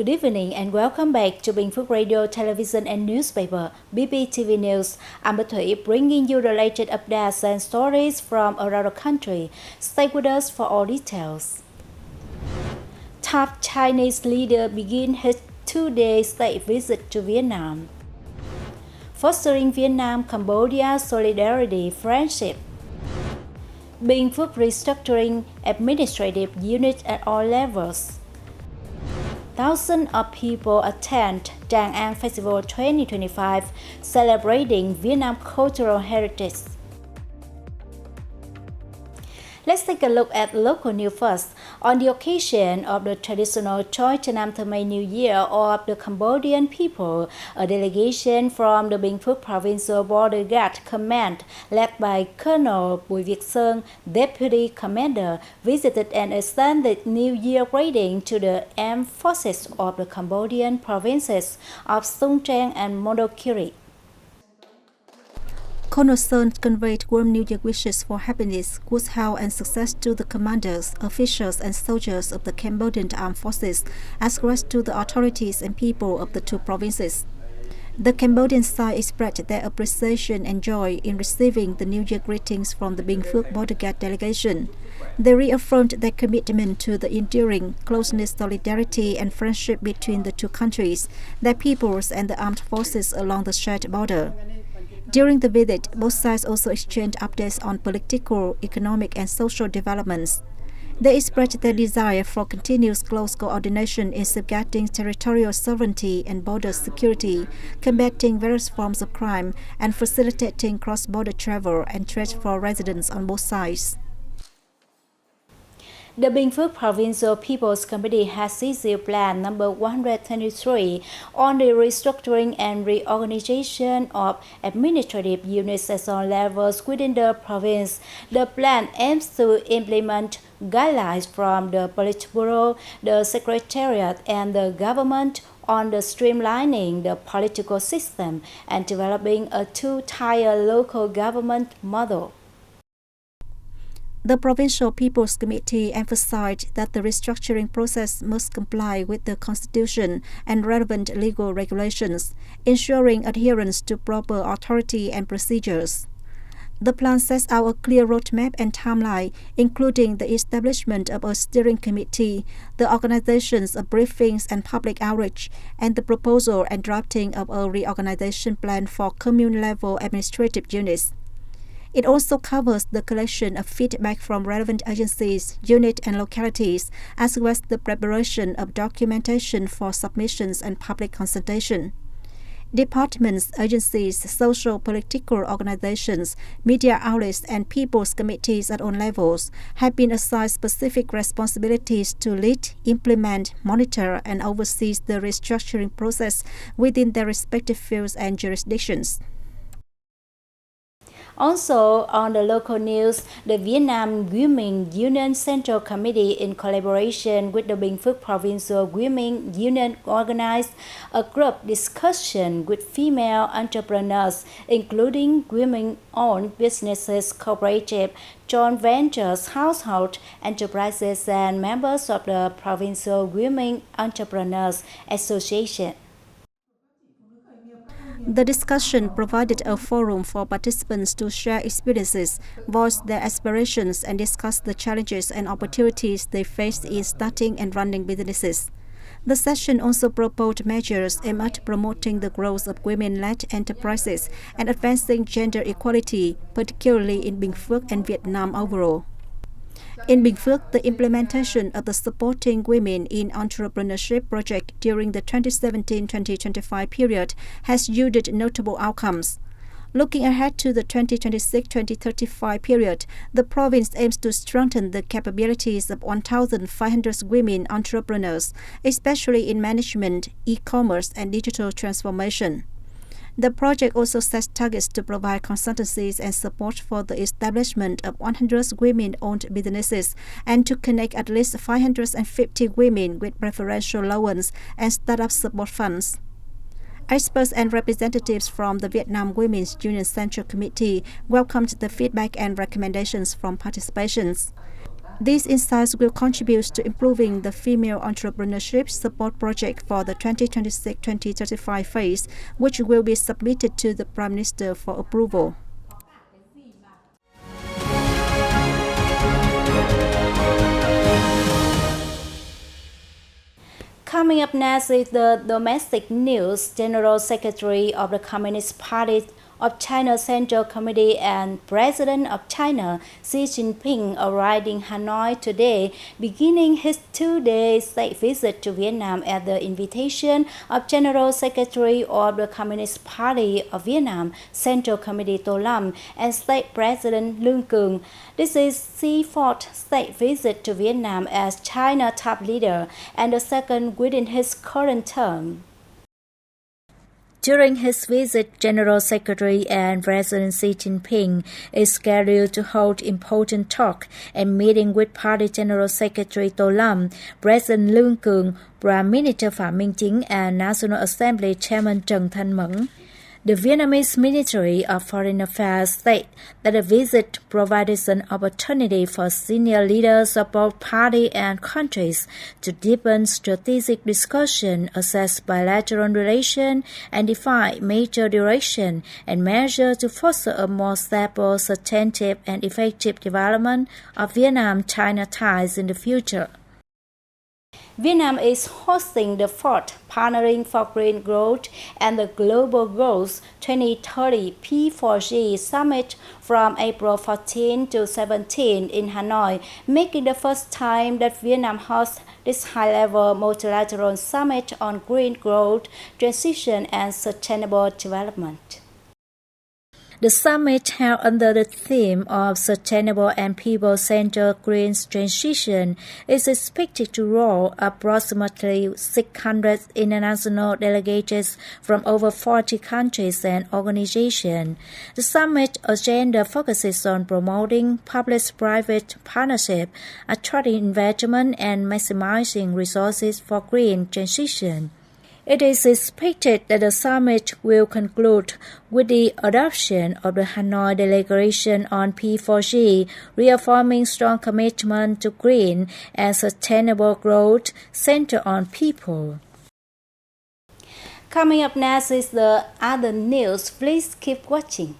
Good evening and welcome back to Bình Phước Radio, Television and Newspaper, BPTV News. I'm Bích Thủy, bringing you the latest updates and stories from around the country. Stay with us for all details. Top Chinese leader begin his two-day state visit to Vietnam. Fostering Vietnam-Cambodia solidarity friendship. Bình Phước restructuring administrative units at all levels. Thousands of people attend Tràng An Festival 2025, celebrating Vietnam cultural heritage. Let's take a look at local news first. On the occasion of the traditional Choi Chanam Thai New Year of the Cambodian people, a delegation from the Bình Phước Provincial Border Guard Command, led by Colonel Bùi Việt Sơn, Deputy Commander, visited and extended New Year greeting to the armed forces of the Cambodian provinces of Sông Trăng and Mondulkiri. Colonel Sơn conveyed warm New Year wishes for happiness, good health and success to the commanders, officials and soldiers of the Cambodian armed forces, as well as to the authorities and people of the two provinces. The Cambodian side expressed their appreciation and joy in receiving the New Year greetings from the Bình Phước Border Guard delegation. They reaffirmed their commitment to the enduring closeness, solidarity and friendship between the two countries, their peoples and the armed forces along the shared border. During the visit, both sides also exchanged updates on political, economic and social developments. They expressed their desire for continuous close coordination in safeguarding territorial sovereignty and border security, combating various forms of crime, and facilitating cross-border travel and trade for residents on both sides. The Bình Phước Provincial People's Committee has issued Plan number 123 on the restructuring and reorganization of administrative units at all levels within the province. The plan aims to implement guidelines from the Politburo, the Secretariat, and the government on the streamlining the political system and developing a two-tier local government model. The Provincial People's Committee emphasized that the restructuring process must comply with the Constitution and relevant legal regulations, ensuring adherence to proper authority and procedures. The plan sets out a clear roadmap and timeline, including the establishment of a steering committee, the organizations of briefings and public outreach, and the proposal and drafting of a reorganization plan for commune-level administrative units. It also covers the collection of feedback from relevant agencies, units and localities, as well as the preparation of documentation for submissions and public consultation. Departments, agencies, social political organizations, media outlets and people's committees at all levels have been assigned specific responsibilities to lead, implement, monitor and oversee the restructuring process within their respective fields and jurisdictions. Also, on the local news, the Vietnam Women Union Central Committee, in collaboration with the Bình Phước Provincial Women Union, organized a group discussion with female entrepreneurs, including women-owned businesses, cooperative, joint ventures, household enterprises, and members of the Provincial Women Entrepreneurs Association. The discussion provided a forum for participants to share experiences, voice their aspirations, and discuss the challenges and opportunities they face in starting and running businesses. The session also proposed measures aimed at promoting the growth of women-led enterprises and advancing gender equality, particularly in Bình Phước and Vietnam overall. In Bình Phước, the implementation of the Supporting Women in Entrepreneurship project during the 2017-2025 period has yielded notable outcomes. Looking ahead to the 2026-2035 period, the province aims to strengthen the capabilities of 1,500 women entrepreneurs, especially in management, e-commerce, and digital transformation. The project also sets targets to provide consultancies and support for the establishment of 100 women-owned businesses and to connect at least 550 women with preferential loans and startup support funds. Experts and representatives from the Vietnam Women's Union Central Committee welcomed the feedback and recommendations from participants. These insights will contribute to improving the female entrepreneurship support project for the 2026-2035 phase, which will be submitted to the Prime Minister for approval. Coming up next is the domestic news. General Secretary of the Communist Party of China Central Committee and President of China Xi Jinping arrived in Hanoi today, beginning his two-day state visit to Vietnam at the invitation of General Secretary of the Communist Party of Vietnam Central Committee To Lam and State President Lương Cường. This is Xi's fourth state visit to Vietnam as China top leader and the second within his current term. During his visit, General Secretary and President Xi Jinping is scheduled to hold important talk and meeting with Party General Secretary To Lam, President Lương Cường, Prime Minister Phạm Minh Chính, and National Assembly Chairman Trần Thanh Mẫn. The Vietnamese Ministry of Foreign Affairs stated that the visit provided an opportunity for senior leaders of both parties and countries to deepen strategic discussion, assess bilateral relations, and define major direction and measures to foster a more stable, sustainable, and effective development of Vietnam-China ties in the future. Vietnam is hosting the fourth Partnering for Green Growth and the Global Goals 2030 P4G Summit from April 14 to 17 in Hanoi, making the first time that Vietnam hosts this high-level multilateral summit on green growth, transition, and sustainable development. The summit, held under the theme of Sustainable and People-Centered Green Transition, is expected to draw approximately 600 international delegates from over 40 countries and organizations. The summit agenda focuses on promoting public-private partnership, attracting investment, and maximizing resources for green transition. It is expected that the summit will conclude with the adoption of the Hanoi Declaration on P4G, reaffirming strong commitment to green and sustainable growth centered on people. Coming up next is the other news. Please keep watching.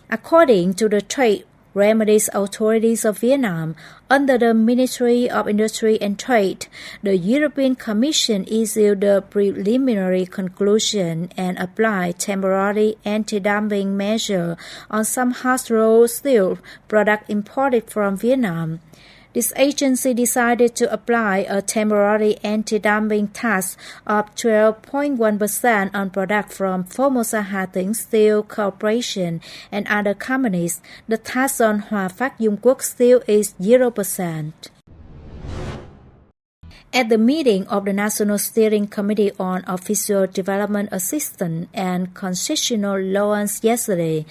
According to the Trade Remedies Authorities of Vietnam, under the Ministry of Industry and Trade, the European Commission issued the preliminary conclusion and applied temporary anti-dumping measures on some hot-rolled steel products imported from Vietnam. This agency decided to apply a temporary anti-dumping tax of 12.1% on products from Formosa Hà Tĩnh Steel Corporation and other companies. The tax on Hòa Phát Dung Quốc Steel is 0%. At the meeting of the National Steering Committee on Official Development Assistance and Concessional Loans yesterday,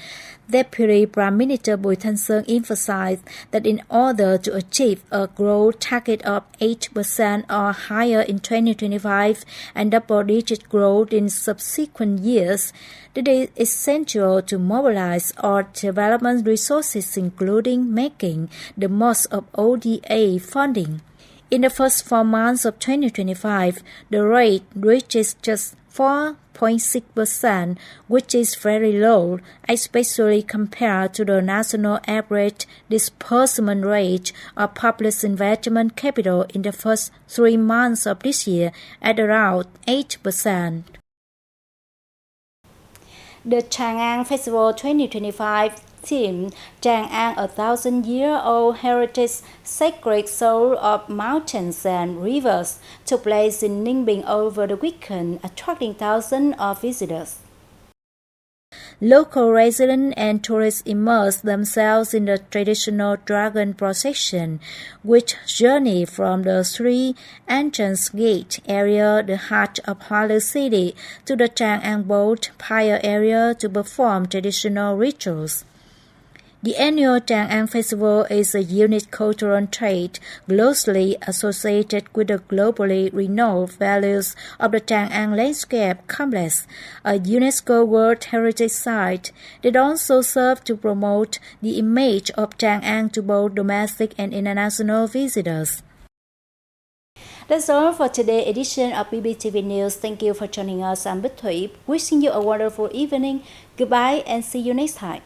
Deputy Prime Minister Bùi Thanh Sơn emphasized that in order to achieve a growth target of 8% or higher in 2025 and double-digit growth in subsequent years, it is essential to mobilize all development resources, including making the most of ODA funding. In the first 4 months of 2025, the rate reaches just 4.6%, which is very low, especially compared to the national average disbursement rate of public investment capital in the first 3 months of this year at around 8%. The Chang'an Festival 2025 theme, Chang'an, a 1,000-year-old heritage sacred soul of mountains and rivers, took place in Ninh Bình over the weekend, attracting thousands of visitors. Local residents and tourists immersed themselves in the traditional dragon procession, which journeyed from the three entrance gate area, the heart of Hoa City, to the Chang'an Boat Pier area to perform traditional rituals. The annual Tràng An Festival is a unique cultural trait closely associated with the globally renowned values of the Tràng An Landscape Complex, a UNESCO World Heritage Site that also serves to promote the image of Tràng An to both domestic and international visitors. That's all for today's edition of BPTV News. Thank you for joining us. I'm Bích Thủy, wishing you a wonderful evening. Goodbye and see you next time.